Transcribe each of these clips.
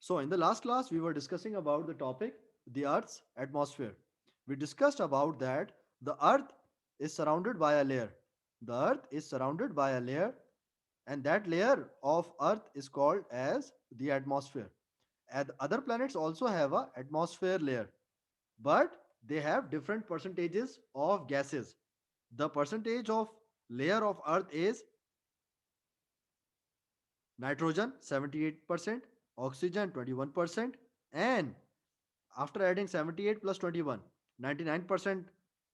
So, in the last class, we were discussing about the topic the Earth's atmosphere. We discussed about that the Earth is surrounded by a layer. The Earth is surrounded by a layer, and that layer of Earth is called as the atmosphere. And other planets also have a atmosphere layer, but they have different percentages of gases. The percentage of layer of Earth is nitrogen 78%, oxygen 21%, and after adding 78 plus 21, 99%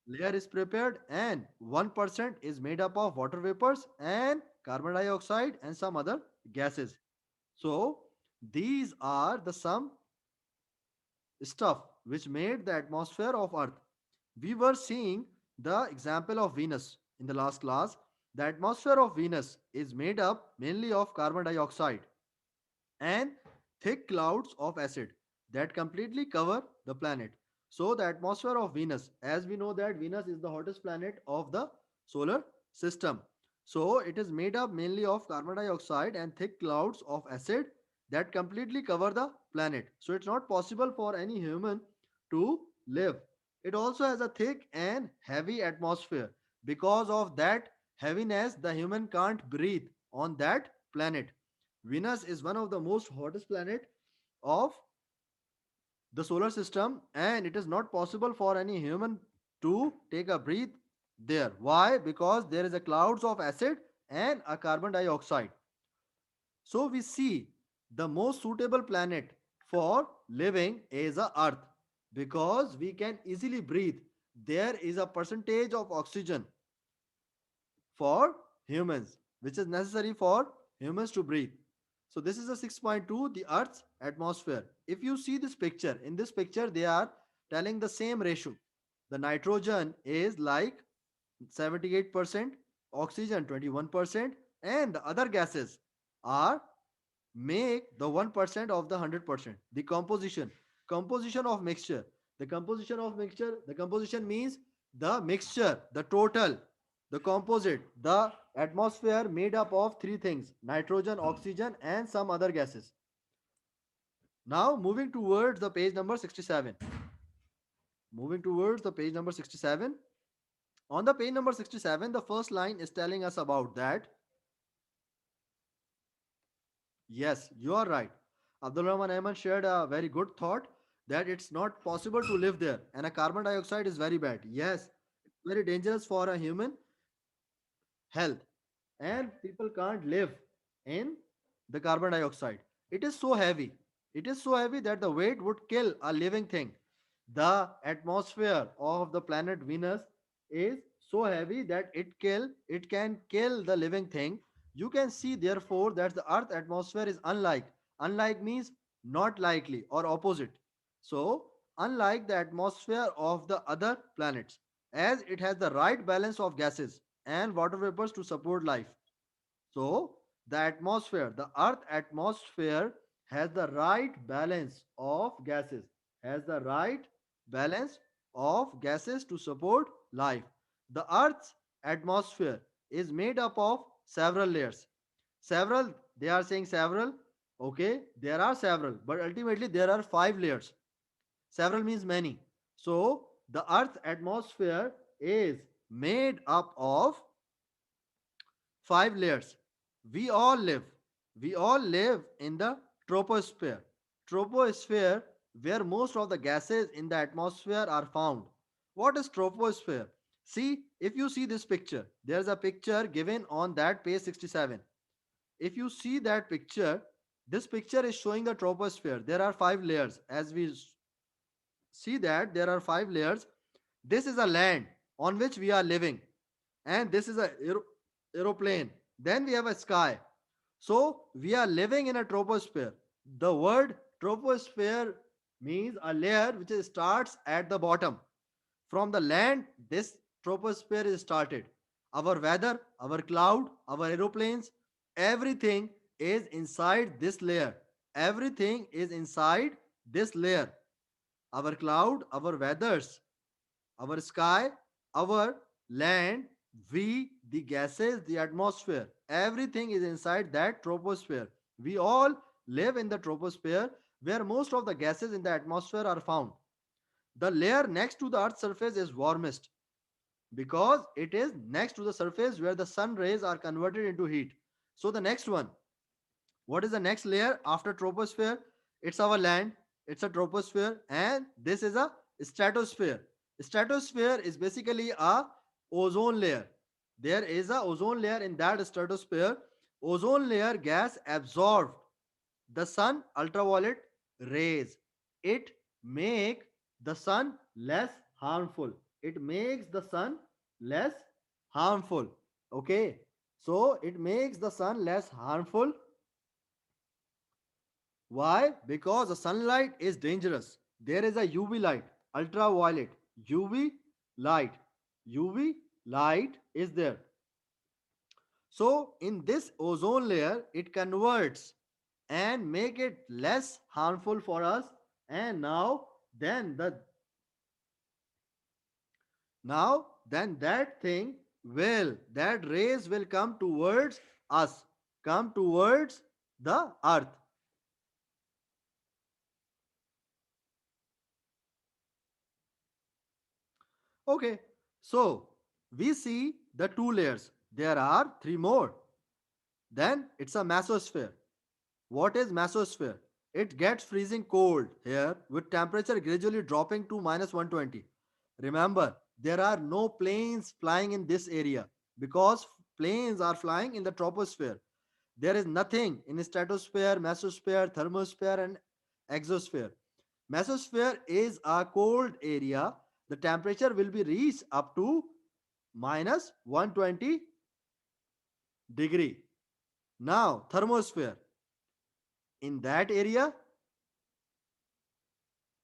layer is prepared, and 1% is made up of water vapors and carbon dioxide and some other gases. So these are the some stuff which made the atmosphere of Earth. We were seeing the example of Venus in the last class. The atmosphere of Venus is made up mainly of carbon dioxide and thick clouds of acid that completely cover the planet. So the atmosphere of Venus, as we know that Venus is the hottest planet of the solar system. So it is made up mainly of carbon dioxide and thick clouds of acid that completely cover the planet. So it's not possible for any human to live. It also has a thick and heavy atmosphere. Because of that heaviness, the human can't breathe on that planet. Venus is one of the most hottest planet of the solar system, and it is not possible for any human to take a breath there. Why? Because there is a clouds of acid and a carbon dioxide. So we see the most suitable planet for living is a Earth because we can easily breathe. There is a percentage of oxygen for humans, which is necessary for humans to breathe. So this is a 6.2, the Earth's atmosphere. If you see this picture, in this picture they are telling the same ratio. The nitrogen is like 78%, oxygen 21%, and the other gases are make the 1% of the 100%. The composition of mixture. The composition means the mixture, the total, the composite, the atmosphere made up of three things: nitrogen, oxygen, and some other gases. Now, moving towards the page number 67. Moving towards the page number 67. On the page number 67, the first line is telling us about that. Yes, you are right. Abdul Rahman Ahmed shared a very good thought that it's not possible to live there and a carbon dioxide is very bad. Yes, it's very dangerous for a human health, and people can't live in the carbon dioxide. It is so heavy. It is so heavy that the weight would kill a living thing. The atmosphere of the planet Venus is so heavy that it can kill the living thing. You can see therefore that the Earth atmosphere is unlike. Unlike means not likely or opposite. So unlike the atmosphere of the other planets, as it has the right balance of gases and water vapors to support life. So, the Earth atmosphere has the right balance of gases, has the right balance of gases to support life. The Earth's atmosphere is made up of several layers. Several, they are saying several, okay, there are several, but ultimately there are five layers. Several means many. So, the Earth's atmosphere is made up of five layers. We all live. We all live in the troposphere. Troposphere, where most of the gases in the atmosphere are found. What is troposphere? See, if you see this picture, there's a picture given on that page 67. If you see that picture, this picture is showing the troposphere. There are five layers. As we see that there are five layers. This is a land on which we are living, and this is a aeroplane. Then we have a sky. So we are living in a troposphere. The word troposphere means a layer which starts at the bottom. From the land, this troposphere is started. Our weather, our cloud, our aeroplanes, everything is inside this layer. Everything is inside this layer. Our cloud, our weathers, our sky, our land, we, the gases, the atmosphere, everything is inside that troposphere. We all live in the troposphere. where most of the gases in the atmosphere are found. The layer next to the Earth's surface is warmest because it is next to the surface where the sun rays are converted into heat. So the next one, what is the next layer after troposphere? It's our land, it's a troposphere, and this is a stratosphere. Stratosphere is basically a ozone layer. There is a ozone layer in that stratosphere. Ozone layer gas absorbed the sun ultraviolet rays. It make the sun less harmful. It makes the sun less harmful. Okay, so it makes the sun less harmful. Why? Because the sunlight is dangerous. There is a UV light, ultraviolet, UV light. UV light is there. So in this ozone layer, it converts and make it less harmful for us. And then the then that thing will, that rays will come towards us, come towards the earth. Okay, so we see the two layers. There are three more. Then it's a mesosphere. What is mesosphere? It gets freezing cold here with temperature gradually dropping to minus 120. Remember, there are no planes flying in this area because planes are flying in the troposphere. There is nothing in stratosphere, mesosphere, thermosphere, and exosphere. Mesosphere is a cold area. The temperature will be reached up to minus 120 degree. Now, thermosphere. In that area,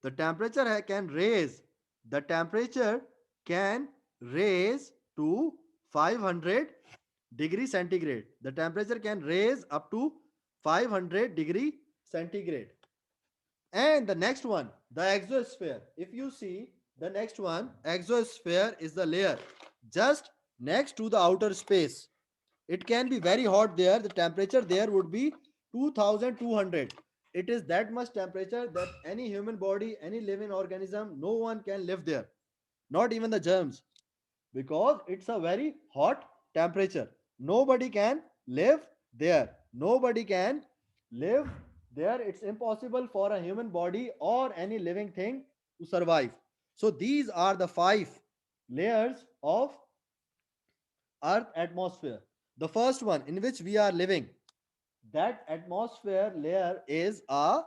the temperature can raise. The temperature can raise to 500 degree centigrade. The temperature can raise up to 500 degree centigrade. And the next one, the exosphere. If you see the next one, exosphere is the layer just next to the outer space. It can be very hot there. The temperature there would be 2200. It is that much temperature that any human body, any living organism, no one can live there. Not even the germs. Because it's a very hot temperature. Nobody can live there. Nobody can live there. It's impossible for a human body or any living thing to survive. So these are the five layers of Earth atmosphere. The first one in which we are living, that atmosphere layer is a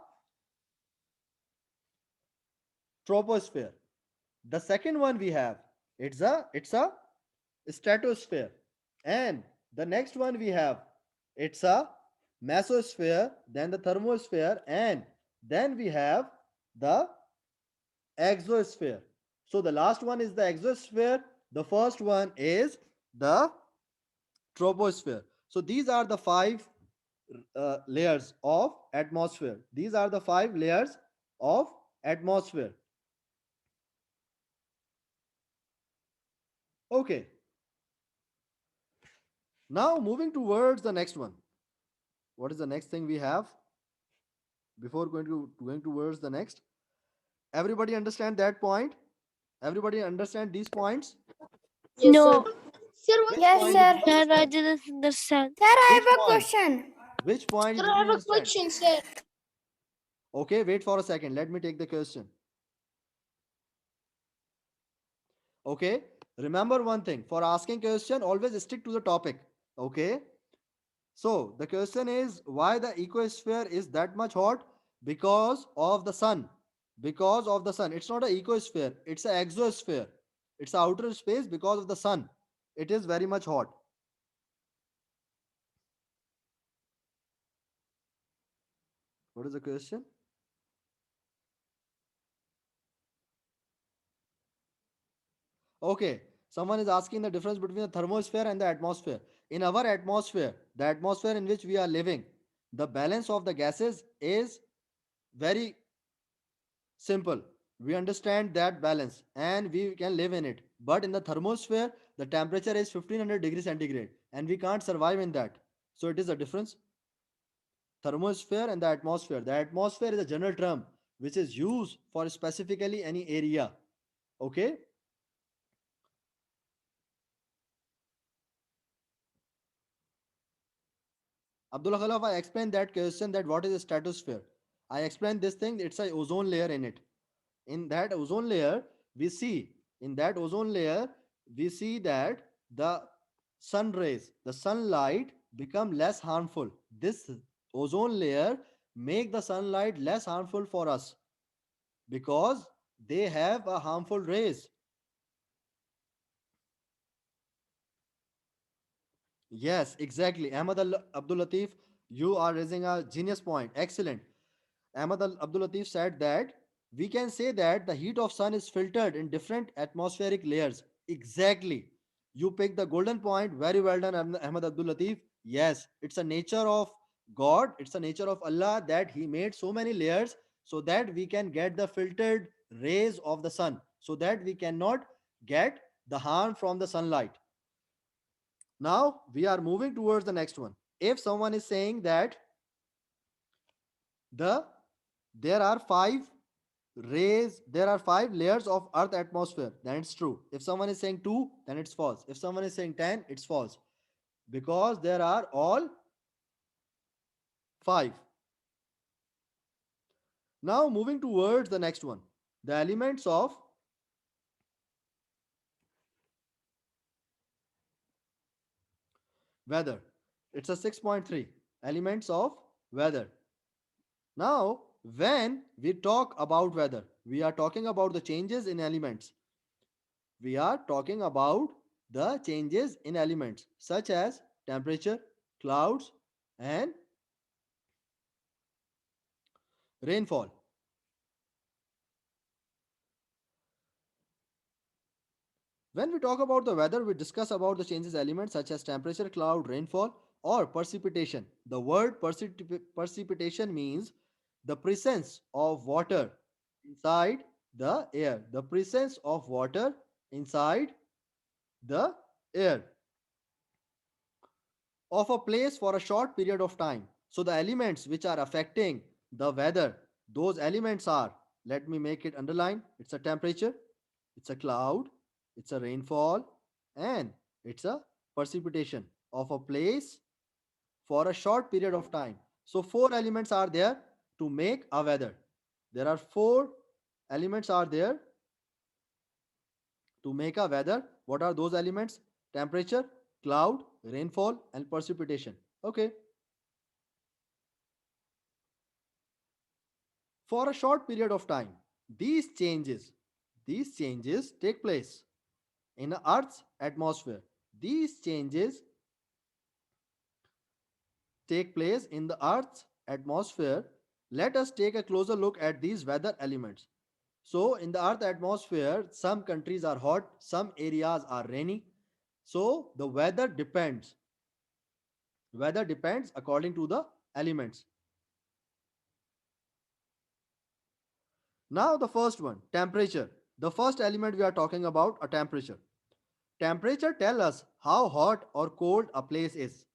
troposphere. The second one we have, it's a stratosphere. And the next one we have, it's a mesosphere, then the thermosphere, and then we have the exosphere. So the last one is the exosphere. The first one is the troposphere. So these are the five layers of atmosphere. These are the five layers of atmosphere. Okay, now moving towards the next one. What is the next thing we have before going towards the next? Everybody understand that point? Everybody understand these points? Yes, sir. No, Sir, Which one yes, point did sir. you question. Sir, I understand? didn't understand. Sir, I Which have a point? question. Which point Sir, did I you have a understand? question, sir. Okay, wait for a second. Let me take the question. Okay, remember one thing. For asking question, always stick to the topic. Okay. So the question is why the ecosphere is that much hot? Because of the sun. Because of the sun. It's not an ecosphere, it's an exosphere. It's outer space because of the sun. It is very much hot. What is the question? Okay. Someone is asking the difference between the thermosphere and the atmosphere. In our atmosphere, the atmosphere in which we are living, the balance of the gases is very simple. We understand that balance and we can live in it. But in the thermosphere, the temperature is 1500 degrees centigrade and we can't survive in that. So it is a difference. Thermosphere and the atmosphere. The atmosphere is a general term which is used for specifically any area. Okay. Abdullah Khalaf, I explained that question that what is a stratosphere. I explained this thing, it's a ozone layer in it. In that ozone layer, we see, in that ozone layer, we see that the sun rays, the sunlight become less harmful. This ozone layer make the sunlight less harmful for us because they have a harmful rays. Yes, exactly. Abdul Latif, you are raising a genius point. Excellent. Abdul Latif said that we can say that the heat of sun is filtered in different atmospheric layers. Exactly. You picked the golden point. Very well done, Ahmad Abdul Latif. Yes, it's a nature of God. It's a nature of Allah that He made so many layers so that we can get the filtered rays of the sun, so that we cannot get the harm from the sunlight. Now we are moving towards the next one. If someone is saying that the there are five layers of earth atmosphere, then it's true. If someone is saying 2, then it's false. If someone is saying 10, it's false, because there are all 5. Now moving towards the next one, the elements of weather. It's a 6.3, elements of weather. Now when we talk about weather, we are talking about the changes in elements. We are talking about the changes in elements such as temperature, clouds, and rainfall. When we talk about the weather, we discuss about the changes elements such as temperature, cloud, rainfall, or precipitation. The word precipitation means the presence of water inside the air. The presence of water inside the air of a place for a short period of time. So the elements which are affecting the weather, those elements are, let me make it underline, it's a temperature, it's a cloud, it's a rainfall, and it's a precipitation of a place for a short period of time. So four elements are there to make a weather. There are four elements are there to make a weather. What are those elements? Temperature, cloud, rainfall, and precipitation. Okay. For a short period of time. These changes, these changes take place in Earth's atmosphere. These changes take place in the Earth's atmosphere. Let us take a closer look at these weather elements. So, in the Earth atmosphere, some countries are hot, some areas are rainy. So, the weather depends. Weather depends according to the elements. Now, the first one, temperature. The first element we are talking about, a temperature. Temperature tell us how hot or cold a place is.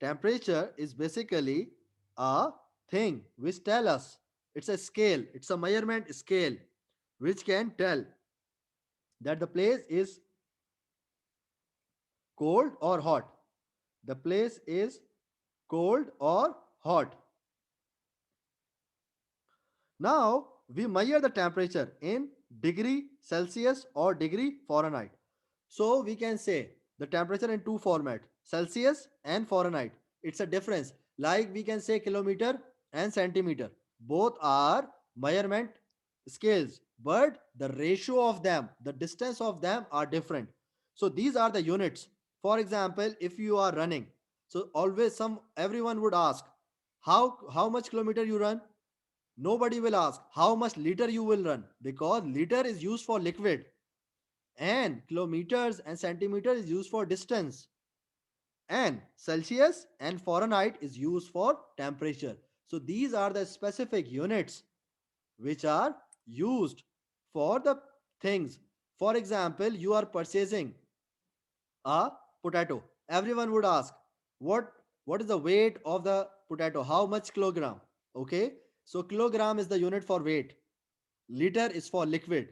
Temperature is basically a thing which tell us, it's a scale, it's a measurement scale which can tell that the place is cold or hot. The place is cold or hot. Now we measure the temperature in degree Celsius or degree Fahrenheit. So we can say the temperature in two format, Celsius and Fahrenheit. It's a difference. Like we can say kilometer and centimeter. Both are measurement scales, but the ratio of them, the distance of them are different. So these are the units. For example, if you are running, so always some everyone would ask, how much kilometer you run? Nobody will ask how much liter you will run, because liter is used for liquid and kilometers and centimeters is used for distance, and Celsius and Fahrenheit is used for temperature. So these are the specific units which are used for the things. For example, you are purchasing a potato. Everyone would ask what is the weight of the potato. How much kilogram? Okay. So kilogram is the unit for weight. Liter is for liquid.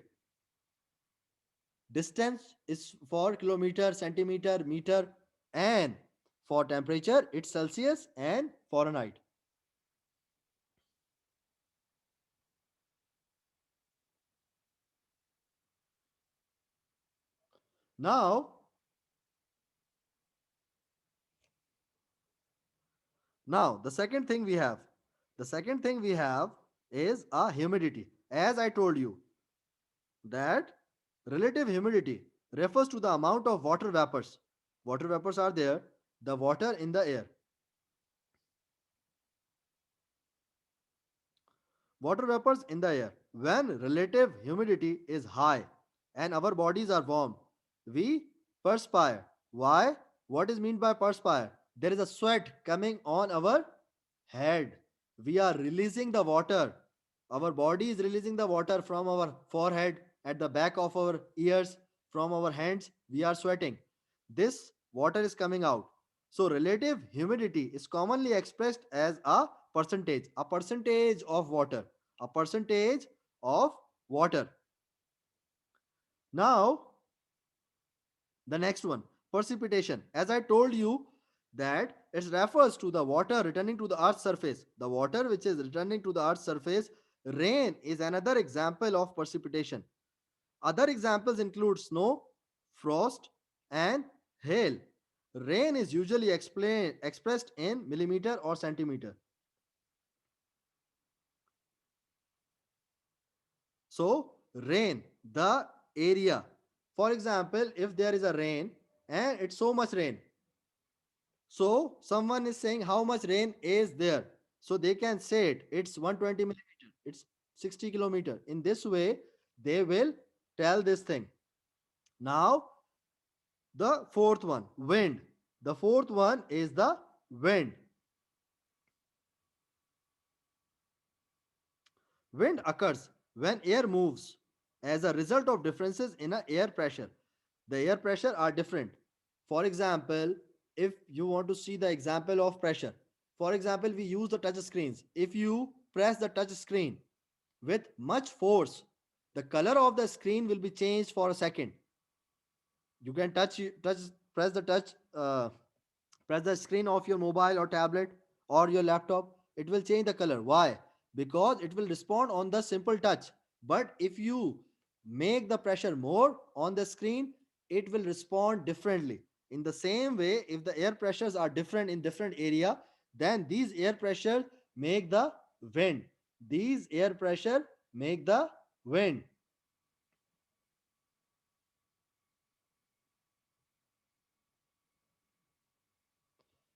Distance is for kilometer, centimeter, meter, and for temperature it's Celsius and Fahrenheit. Now, now the second thing we have is a humidity. As I told you that relative humidity refers to the amount of water vapors. Water vapors are there, the water in the air. Water vapors in the air. When relative humidity is high and our bodies are warm, we perspire. Why? What is meant by perspire? There is a sweat coming on our head. We are releasing the water. Our body is releasing the water from our forehead, at the back of our ears, from our hands. We are sweating. This water is coming out. So, relative humidity is commonly expressed as a percentage of water, a percentage of water. Now, the next one, precipitation. As I told you, that it refers to the water returning to the earth's surface. The water which is returning to the earth's surface. Rain is another example of precipitation. Other examples include snow, frost, and hail. Rain is usually expressed in millimeter or centimeter. So, rain, the area. For example, if there is a rain and it's so much rain, so someone is saying how much rain is there. So they can say it's 120 millimeter, it's 60 kilometer. In this way, they will tell this thing. Now, the fourth one, wind. The fourth one is the wind. Wind occurs when air moves as a result of differences in a air pressure. The air pressure are different. For example, if you want to see the example of pressure, for example, we use the touch screens. If you press the touch screen with much force, the color of the screen will be changed for a second. You can touch press the touch press the screen of your mobile or tablet or your laptop, it will change the color. Why? Because it will respond on the simple touch. But if you make the pressure more on the screen, it will respond differently. In the same way, if the air pressures are different in different area, then these air pressures make the wind. These air pressure make the wind.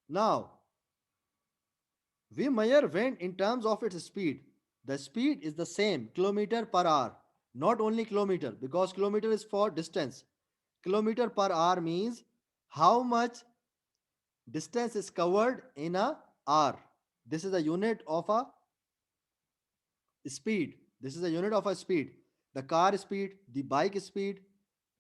Now, we measure wind in terms of its speed. The speed is the same, kilometer per hour. Not only kilometer, because kilometer is for distance. Kilometer per hour means how much distance is covered in a hour. This is a unit of a speed. This is a unit of a speed. The car speed, the bike speed,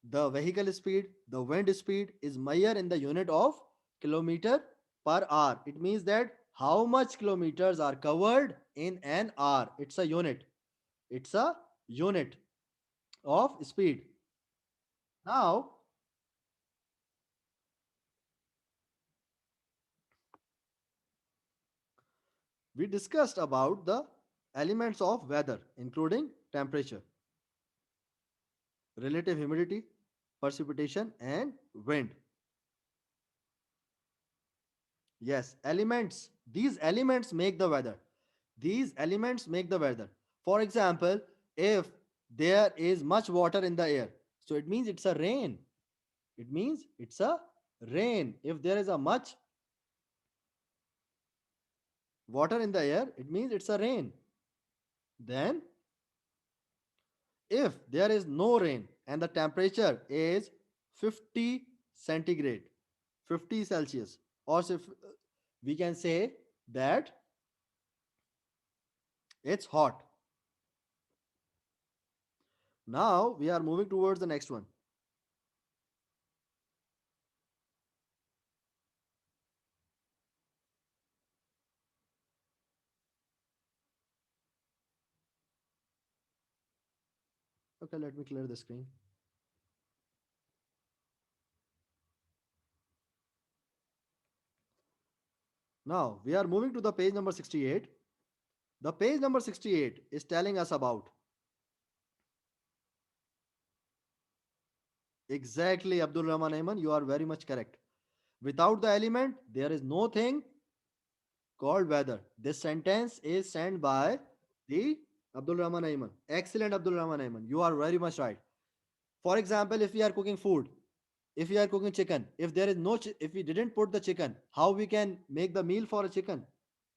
the vehicle speed, the wind speed is measured in the unit of kilometer per hour. It means that how much kilometers are covered in an hour. It's a unit. It's a unit of speed. Now, we discussed about the elements of weather, including temperature, relative humidity, precipitation, and wind. Yes, elements. These elements make the weather. These elements make the weather. For example, if there is much water in the air, so it means it's a rain. It means it's a rain. If there is a much water in the air, it means it's a rain. Then, if there is no rain and the temperature is 50 centigrade, 50 Celsius, or if we can say that it's hot. Now we are moving towards the next one. Okay, let me clear the screen. Now we are moving to the page number 68. The page number 68 is telling us about exactly Abdul Rahman Ayman. You are very much correct. Without the element, there is no thing called weather. This sentence is sent by the Abdul Rahman Ayman. Excellent, Abdul Rahman Ayman. You are very much right. For example, if we are cooking food, if we are cooking chicken, if there is no, if we didn't put the chicken, how we can make the meal for a chicken?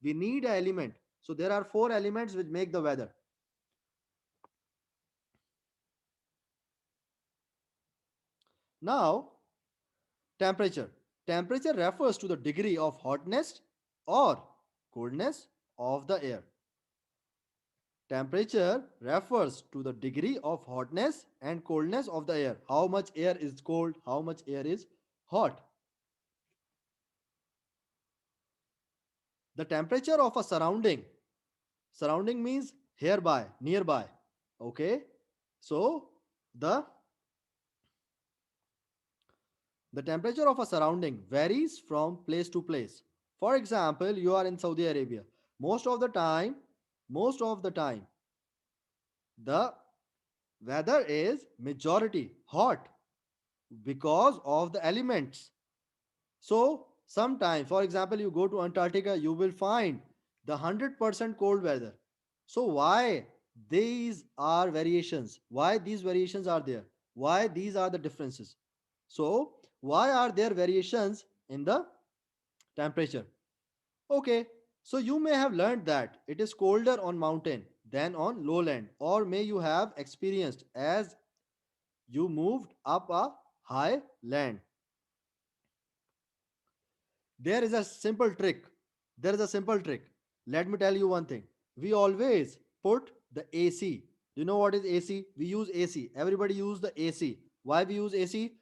We need an element. So there are four elements which make the weather. Now, temperature. Temperature refers to the degree of hotness or coldness of the air. Temperature refers to the degree of hotness and coldness of the air. How much air is cold, how much air is hot. The temperature of a surrounding. Surrounding means hereby, nearby. Okay. So the the temperature of a surrounding varies from place to place. For example, you are in Saudi Arabia. Most of the time, most of the time, the weather is majority hot because of the elements. So, sometimes, for example, you go to Antarctica, you will find the 100% cold weather. So, why these are variations? Why these variations are there? Why these are the differences? So, why are there variations in the temperature? Okay, so you may have learned that it is colder on mountain than on lowland, or may you have experienced as you moved up a high land. There is a simple trick. There is a simple trick. Let me tell you one thing. We always put the AC. You know what is AC? We use AC. Everybody use the AC. Why we use AC?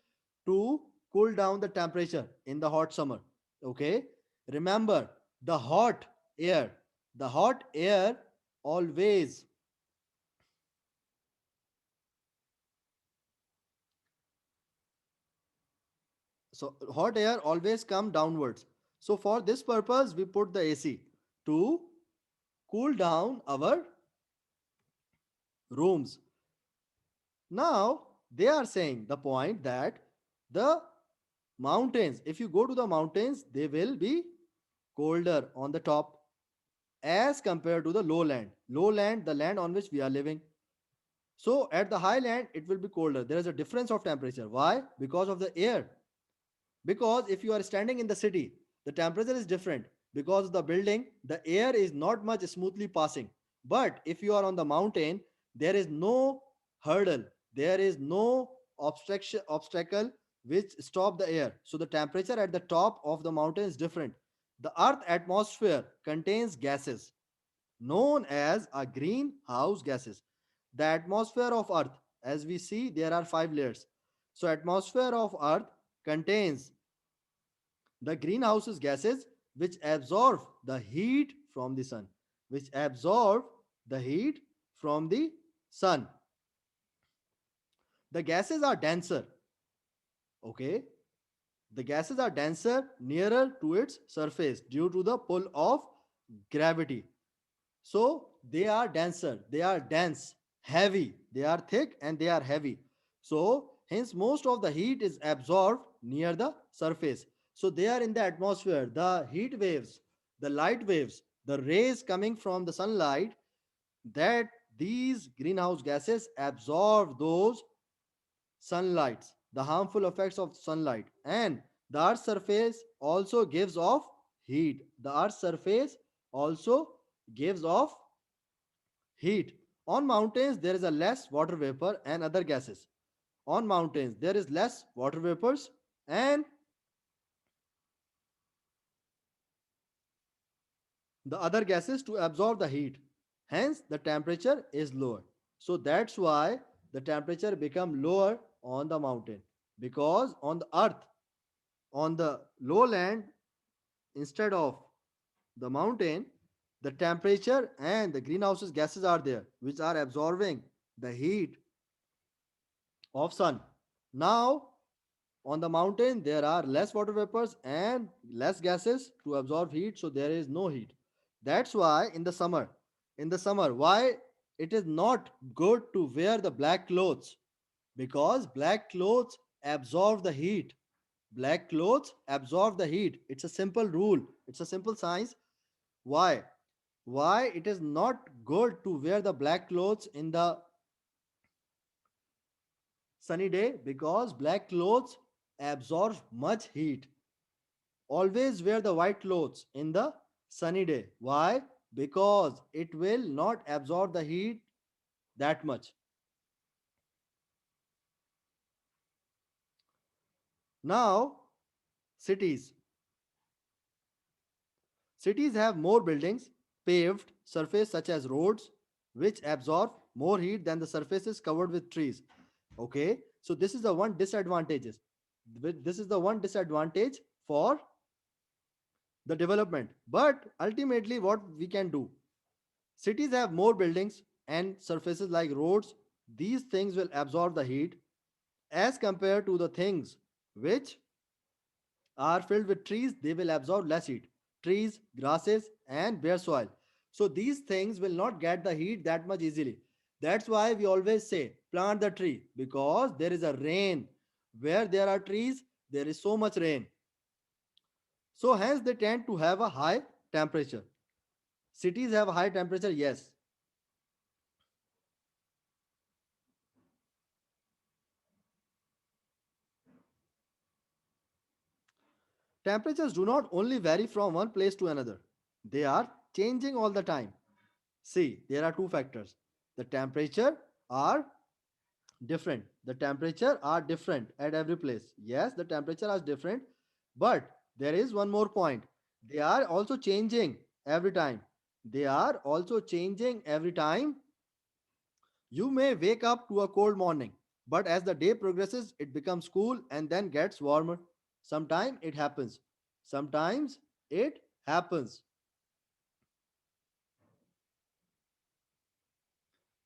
To cool down the temperature in the hot summer. Okay? Remember, the hot air, the hot air always, so hot air always come downwards. So for this purpose, we put the AC to cool down our rooms. Now, they are saying the point that the mountains, if you go to the mountains, they will be colder on the top as compared to the lowland. Lowland, the land on which we are living. So, at the highland, it will be colder. There is a difference of temperature. Why? Because of the air. Because if you are standing in the city, the temperature is different. Because of the building, the air is not much smoothly passing. But if you are on the mountain, there is no hurdle, there is no obstacle which stop the air. So the temperature at the top of the mountain is different. The earth atmosphere contains gases known as a greenhouse gases. The atmosphere of earth, as we see, there are five layers. So atmosphere of earth contains the greenhouses gases which absorb the heat from the sun, which absorb the heat from the sun. The gases are denser. Okay, the gases are denser nearer to its surface due to the pull of gravity. So they are denser, they are dense, heavy, they are thick and they are heavy. So hence most of the heat is absorbed near the surface. So they are in the atmosphere. The heat waves, the light waves, the rays coming from the sunlight, that these greenhouse gases absorb those sunlights, the harmful effects of sunlight. And the earth's surface also gives off heat. The earth's surface also gives off heat. On mountains, there is a less water vapor and other gases. On mountains, there is less water vapors and the other gases to absorb the heat. Hence, the temperature is lower. So that's why the temperature become lower on the mountain, because on the earth, on the lowland, instead of the mountain, the temperature and the greenhouses gases are there which are absorbing the heat of sun. Now, on the mountain, there are less water vapors and less gases to absorb heat, so there is no heat. That's why in the summer, why it is not good to wear the black clothes, because black clothes absorb the heat. Black clothes absorb the heat. It's a simple rule. It's a simple science. Why? Why it is not good to wear the black clothes in the sunny day? Because black clothes absorb much heat. Always wear the white clothes in the sunny day. Why? Because it will not absorb the heat that much. Now, cities. Cities have more buildings, paved surface such as roads, which absorb more heat than the surfaces covered with trees. Okay, so this is the one disadvantages. This is the one disadvantage for the development. But ultimately, what we can do? Cities have more buildings and surfaces like roads. These things will absorb the heat as compared to the things which are filled with trees, they will absorb less heat. Trees, grasses, and bare soil. So these things will not get the heat that much easily. That's why we always say plant the tree, because there is a rain. Where there are trees, there is so much rain. So hence they tend to have a high temperature. Cities have a high temperature, yes. Temperatures do not only vary from one place to another, they are changing all the time. See, there are two factors. The temperature are different. The temperature are different at every place. Yes, the temperature is different, but there is one more point. They are also changing every time. They are also changing every time. You may wake up to a cold morning, but as the day progresses, it becomes cool and then gets warmer. Sometimes it happens. Sometimes it happens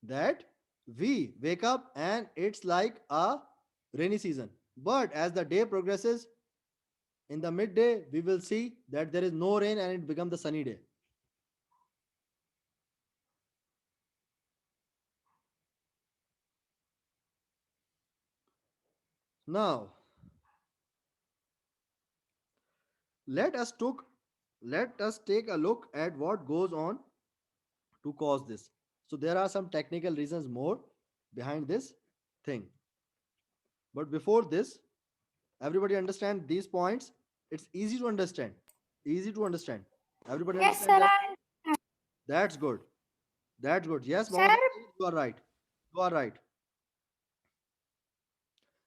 that we wake up and it's like a rainy season. But as the day progresses, in the midday, we will see that there is no rain and it becomes the sunny day. Now, let us took let us take a look at what goes on to cause this. So there are some technical reasons more behind this thing. But before this, everybody understand these points. It's easy to understand. Easy to understand. Everybody Yes, understand sir. that? That's good. That's good. Yes, Sir, Mohammed, you are right. You are right.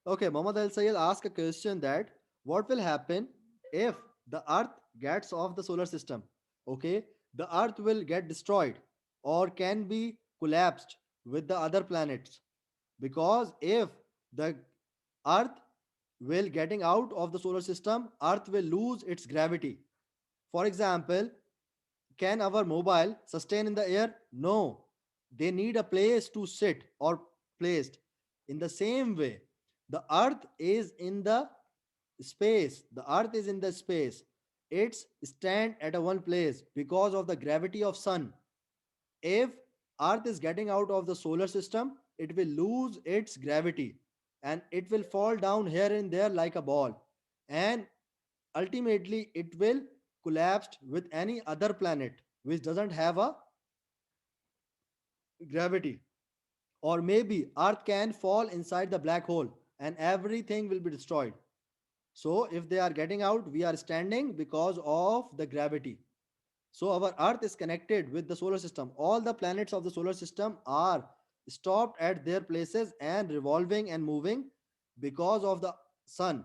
Okay, Mohammed Al Sayed asked a question that what will happen if the Earth gets off the solar system? Okay, the Earth will get destroyed or can be collapsed with the other planets, because if the Earth will getting out of the solar system, Earth will lose its gravity. For example, can our mobile sustain in the air? No. They need a place to sit or placed. In the same way, the earth is in the space. The earth is in the space. It's stand at a one place because of the gravity of sun. If earth is getting out of the solar system, it will lose its gravity and it will fall down here and there like a ball. And ultimately it will collapse with any other planet which doesn't have a gravity. Or maybe earth can fall inside the black hole and everything will be destroyed. So if they are getting out, we are standing because of the gravity. So our earth is connected with the solar system. All the planets of the solar system are stopped at their places and revolving and moving because of the sun.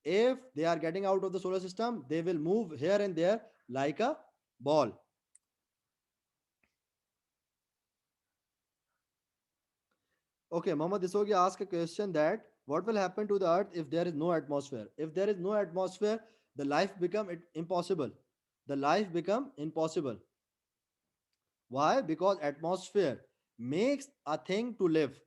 If they are getting out of the solar system, they will move here and there like a ball. Okay, Muhammad Disogi asked a question that what will happen to the earth if there is no atmosphere? If there is no atmosphere, the life become impossible. The life become impossible. Why? Because atmosphere makes a thing to live.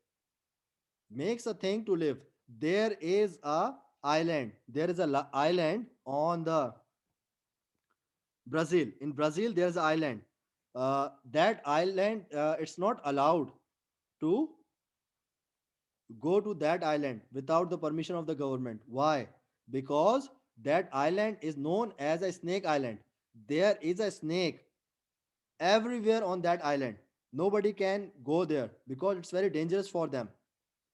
makes a thing to live. There is a island. There is a island on the Brazil. In Brazil, there is an island. That island, it's not allowed to go to that island without the permission of the government. Why? Because that island is known as a snake island. There is a snake everywhere on that island. Nobody can go there because it's very dangerous for them.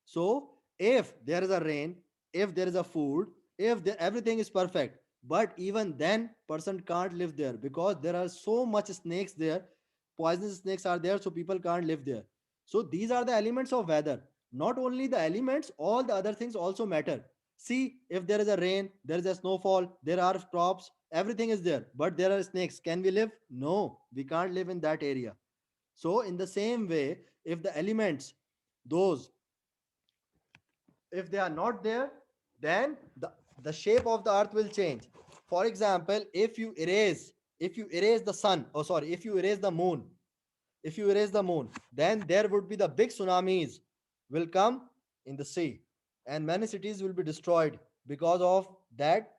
So, if there is a rain, if there is a food, if everything is perfect, but even then, person can't live there because there are so much snakes there. Poisonous snakes are there, so people can't live there. So these are the elements of weather. Not only the elements, all the other things also matter. See, if there is a rain, there is a snowfall, there are crops, everything is there, but there are snakes. Can we live? No, we can't live in that area. So, in the same way, if the elements, those, if they are not there, then the shape of the earth will change. For example, if you erase the sun, oh sorry, if you erase the moon, if you erase the moon, then there would be the big tsunamis will come in the sea, and many cities will be destroyed because of that,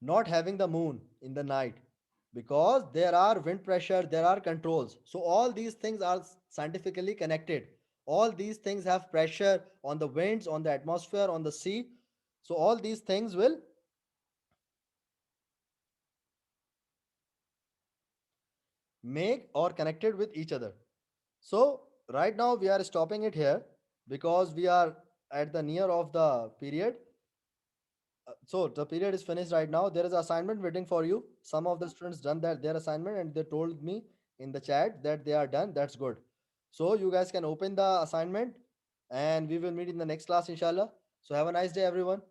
not having the moon in the night, because there are wind pressure, there are controls. So all these things are scientifically connected. All these things have pressure on the winds, on the atmosphere, on the sea. So all these things will make or connected with each other. So right now we are stopping it here because we are at the near of the period. So the period is finished right now. There is assignment waiting for you. Some of the students done that their assignment and they told me in the chat that they are done. That's good. So you guys can open the assignment and we will meet in the next class inshallah. So have a nice day everyone.